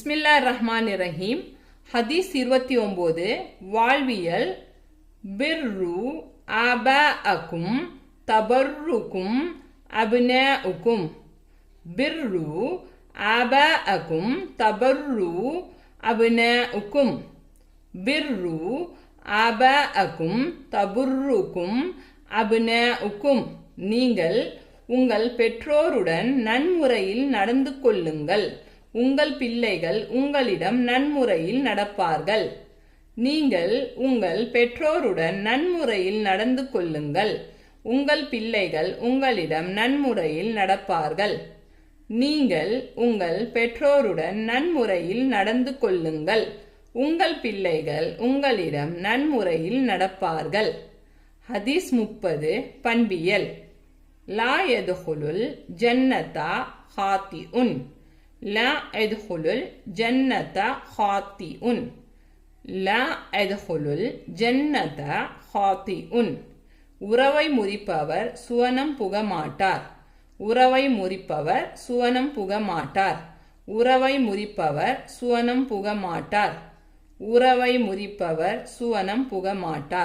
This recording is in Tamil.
பிஸ்மில்லாஹிர் ரஹ்மானிர் ரஹீம். ஹதீஸ் 29. வாழ்வியல். பிர்ரு ஆபாஅக்கும் தபர்ருக்கும் அப்னாஉக்கும். பிர்ரு ஆபாஅக்கும் தபர்ரு அப்னாஉக்கும். பிர்ரு ஆபாஅக்கும் தபுர்ருக்கும் அப்னாஉக்கும். நீங்கள் உங்கள் பெற்றோருடன் நன்முறையில் நடந்து கொள்ளுங்கள், உங்கள் பிள்ளைகள் உங்களிடம் நன்முறையில் நடப்பார்கள். நீங்கள் உங்கள் பெற்றோருடன் நன்முறையில் நடந்து கொள்ளுங்கள், உங்கள் பிள்ளைகள் உங்களிடம் நன்முறையில் நடப்பார்கள். நீங்கள் உங்கள் பெற்றோருடன் நன்முறையில் நடந்து கொள்ளுங்கள், உங்கள் பிள்ளைகள் உங்களிடம் நன்முறையில் நடப்பார்கள். ஹதீஸ் 30. பண்பியல். லா யதுகுலுல் ஜன்னத ஹாத்திஉன். லா யதுகுலுல் ஜன்னத ஹாத்திஉன். லா யதுகுலுல் ஜன்னத ஹாத்திஉன். உறவை முறிப்பவர் சுவனம் புகமாட்டார். உறவை முறிப்பவர் சுவனம் புகமாட்டார். உறவை முறிப்பவர் சுவனம் புகமாட்டார். உறவை முறிப்பவர் சுவனம் புகமாட்டார்.